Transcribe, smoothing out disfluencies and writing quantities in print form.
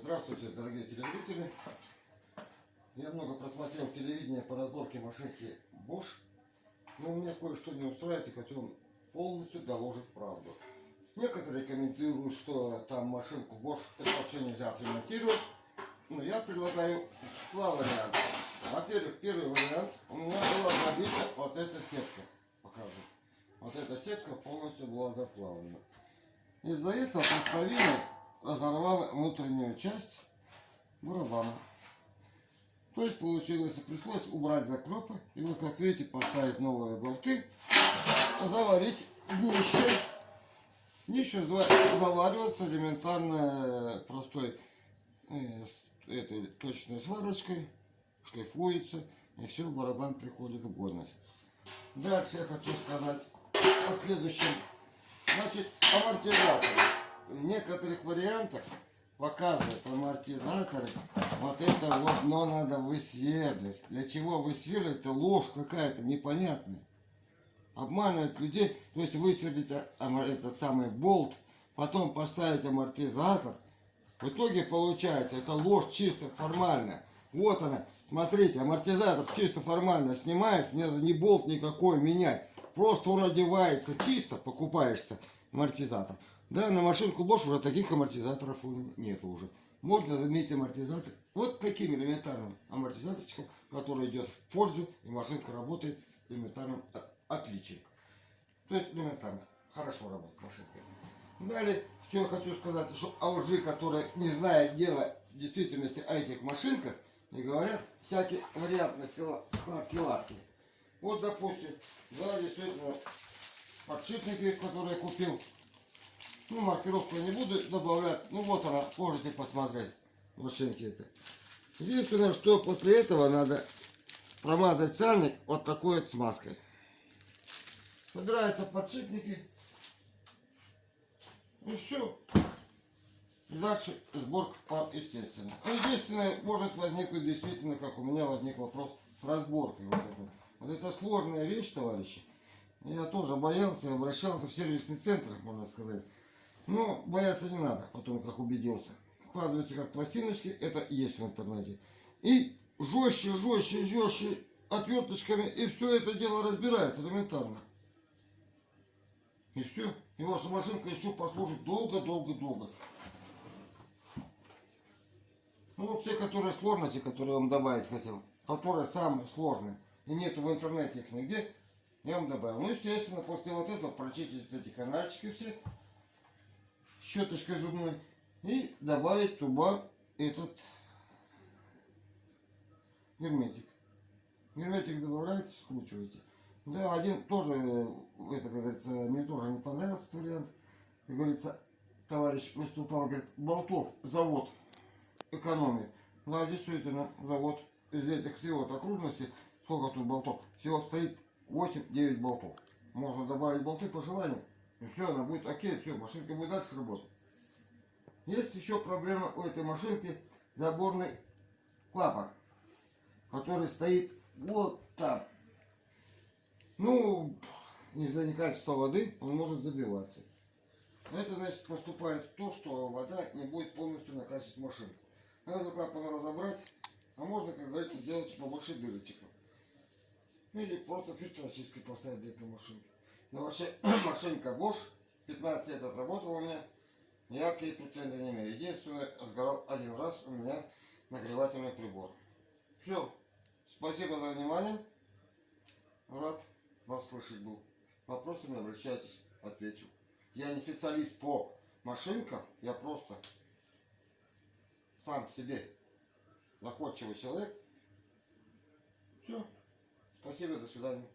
Здравствуйте, дорогие телезрители. Я много просмотрел телевидение по разборке машинки Bosch, но у меня кое-что не устраивает и хочу вам полностью доложить правду. Некоторые комментируют, что там машинку Bosch это вообще нельзя отремонтировать, но я предлагаю два варианта. Во-первых, первый вариант, у меня была забита вот эта сетка. Покажу. Вот эта сетка полностью была заплавлена. Из-за этого пластовина разорвала внутреннюю часть барабана. То есть получилось, пришлось убрать заклепы и вот как видите поставить новые болты, заварить днище. Днище заваривается элементарно простой этой точной сварочкой, шлифуется и все, барабан приходит в годность. Дальше я хочу сказать о следующем. Значит, амортизатор. В некоторых вариантах показывают амортизаторы. Вот это вот, но надо высверлить. Для чего высверлить? Это ложь какая-то непонятная. Обманывают людей. То есть высверлить этот самый болт, потом поставить амортизатор. В итоге получается, это ложь чисто формальная. Вот она. Смотрите, амортизатор чисто формально снимается, не надо ни болт никакой менять. Просто он одевается чисто, покупаешься амортизатор. Да, на машинку Bosch уже таких амортизаторов нет уже. Можно заменить амортизатор вот таким элементарным амортизаторчиком, который идет в пользу, и машинка работает в элементарном отличии. То есть элементарно. Хорошо работает машинка. Далее, что я хочу сказать, что о лжи, которые не знают дела в действительности о этих машинках, и говорят всякие вариантности складки-ладки. Вот, допустим, да, действительно, подшипники, которые я купил. Ну, маркировку я не буду добавлять. Ну, вот она, можете посмотреть, машинки это. Единственное, что после этого надо промазать сальник вот такой вот смазкой. Собираются подшипники. И все. И дальше сборка пар, естественно. Единственное, может возникнуть действительно, как у меня возник вопрос с разборкой. Вот это сложная вещь, товарищи. Я тоже боялся, обращался в сервисный центр, можно сказать. Но бояться не надо, потом как убедился. Вкладываются как пластиночки, это есть в интернете. И жестче отверточками, и все это дело разбирается элементарно. И все. И ваша машинка еще послужит долго. Ну вот те, которые сложности, которые я вам добавить хотел, которые самые сложные, и нету в интернете их нигде, я вам добавил. Ну, естественно, после вот этого прочистить эти канальчики все, щеточкой зубной, и добавить туда этот герметик. Герметик добавляете, скручиваете. Да, один тоже, это, как говорится, мне тоже не понравился этот вариант. Как говорится, товарищ выступал, говорит, болтов завод экономии. Да, действительно, завод из этих всего окружности, сколько тут болтов, всего стоит 8-9 болтов. Можно добавить болты по желанию. И все, она будет окей, все, машинка будет дальше работать. Есть еще проблема у этой машинки, заборный клапан, который стоит вот там. Ну, из-за некачества воды он может забиваться. Это значит поступает то, что вода не будет полностью накачивать машинку. Надо клапан разобрать, а можно, как говорится, сделать побольше дырочек. Или просто фильтр очистки поставить для этой машинки. Но вообще машинка Bosch 15 лет отработала у меня. Я к ней претензий не имею. Единственное, сгорал один раз у меня нагревательный прибор. Все. Спасибо за внимание. Рад вас слышать был. Вопросами обращайтесь, отвечу. Я не специалист по машинкам, я просто сам себе находчивый человек. Все. Спасибо, до свидания.